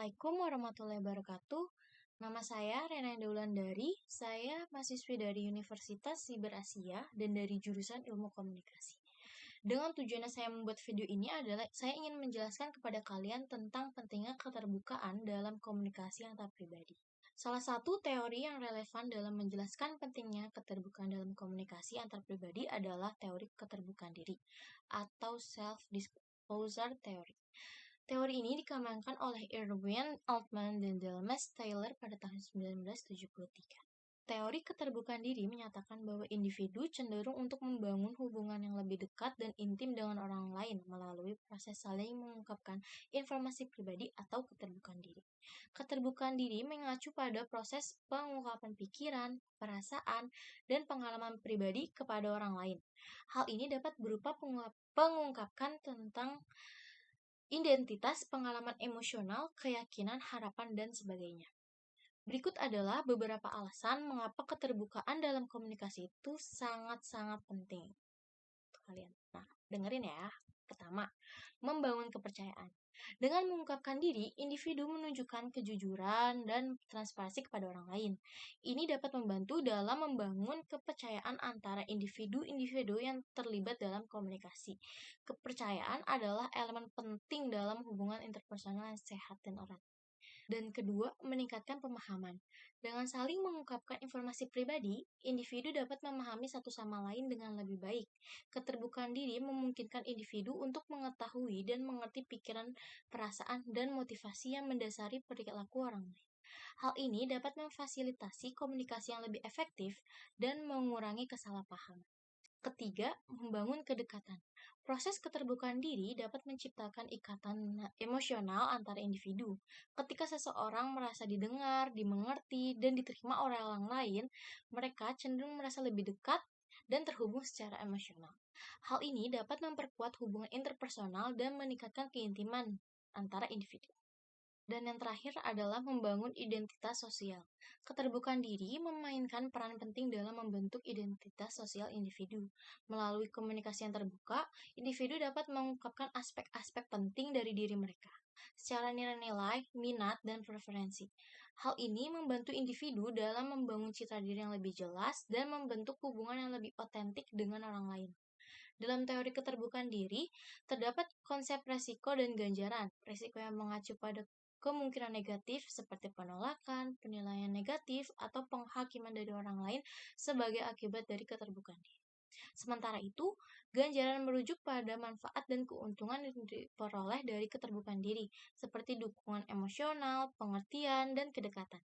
Assalamualaikum warahmatullahi wabarakatuh. Nama saya Rena Daulandari. Saya mahasiswi dari Universitas Siber Asia dan dari jurusan Ilmu Komunikasi. Dengan tujuannya saya membuat video ini adalah saya ingin menjelaskan kepada kalian tentang pentingnya keterbukaan dalam komunikasi antar pribadi. Salah satu teori yang relevan dalam menjelaskan pentingnya keterbukaan dalam komunikasi antar pribadi adalah teori keterbukaan diri atau self-disclosure theory. Teori ini dikembangkan oleh Irwin Altman dan Delmas Taylor pada tahun 1973. Teori keterbukaan diri menyatakan bahwa individu cenderung untuk membangun hubungan yang lebih dekat dan intim dengan orang lain melalui proses saling mengungkapkan informasi pribadi atau keterbukaan diri. Keterbukaan diri mengacu pada proses pengungkapan pikiran, perasaan, dan pengalaman pribadi kepada orang lain. Hal ini dapat berupa pengungkapkan tentang identitas, pengalaman emosional, keyakinan, harapan, dan sebagainya. Berikut adalah beberapa alasan mengapa keterbukaan dalam komunikasi itu sangat-sangat penting untuk kalian. Nah, dengerin ya. Pertama, membangun kepercayaan. Dengan mengungkapkan diri, individu menunjukkan kejujuran dan transparansi kepada orang lain. Ini dapat membantu dalam membangun kepercayaan antara individu-individu yang terlibat dalam komunikasi. Kepercayaan adalah elemen penting dalam hubungan interpersonal yang sehat dan erat. Dan kedua, meningkatkan pemahaman. Dengan saling mengungkapkan informasi pribadi, individu dapat memahami satu sama lain dengan lebih baik. Keterbukaan diri memungkinkan individu untuk mengetahui dan mengerti pikiran, perasaan, dan motivasi yang mendasari perilaku orang lain. Hal ini dapat memfasilitasi komunikasi yang lebih efektif dan mengurangi kesalahpahaman. Ketiga, membangun kedekatan. Proses keterbukaan diri dapat menciptakan ikatan emosional antara individu. Ketika seseorang merasa didengar, dimengerti, dan diterima oleh orang lain, mereka cenderung merasa lebih dekat dan terhubung secara emosional. Hal ini dapat memperkuat hubungan interpersonal dan meningkatkan keintiman antara individu. Dan yang terakhir adalah membangun identitas sosial. Keterbukaan diri memainkan peran penting dalam membentuk identitas sosial individu. Melalui komunikasi yang terbuka, individu dapat mengungkapkan aspek-aspek penting dari diri mereka, secara nilai-nilai, minat, dan preferensi. Hal ini membantu individu dalam membangun citra diri yang lebih jelas dan membentuk hubungan yang lebih otentik dengan orang lain. Dalam teori keterbukaan diri, terdapat konsep resiko dan ganjaran. Resiko yang mengacu pada kemungkinan negatif seperti penolakan, penilaian negatif, atau penghakiman dari orang lain sebagai akibat dari keterbukaan diri. Sementara itu, ganjaran merujuk pada manfaat dan keuntungan yang diperoleh dari keterbukaan diri, seperti dukungan emosional, pengertian, dan kedekatan.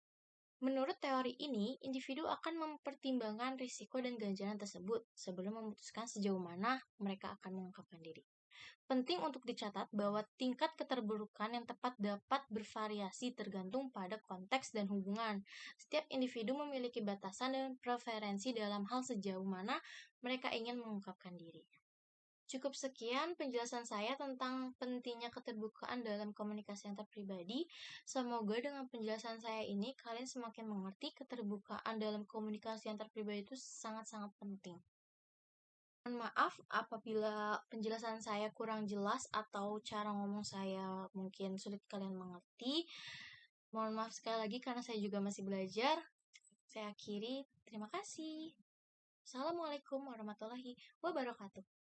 Menurut teori ini, individu akan mempertimbangkan risiko dan ganjaran tersebut sebelum memutuskan sejauh mana mereka akan mengungkapkan diri. Penting untuk dicatat bahwa tingkat keterburukan yang tepat dapat bervariasi tergantung pada konteks dan hubungan. Setiap individu memiliki batasan dan preferensi dalam hal sejauh mana mereka ingin mengungkapkan diri. Cukup sekian penjelasan saya tentang pentingnya keterbukaan dalam komunikasi antar pribadi. Semoga dengan penjelasan saya ini kalian semakin mengerti keterbukaan dalam komunikasi antar pribadi itu sangat-sangat penting. Mohon maaf apabila penjelasan saya kurang jelas atau cara ngomong saya mungkin sulit kalian mengerti. Mohon maaf sekali lagi karena saya juga masih belajar. Saya akhiri, terima kasih. Assalamualaikum warahmatullahi wabarakatuh.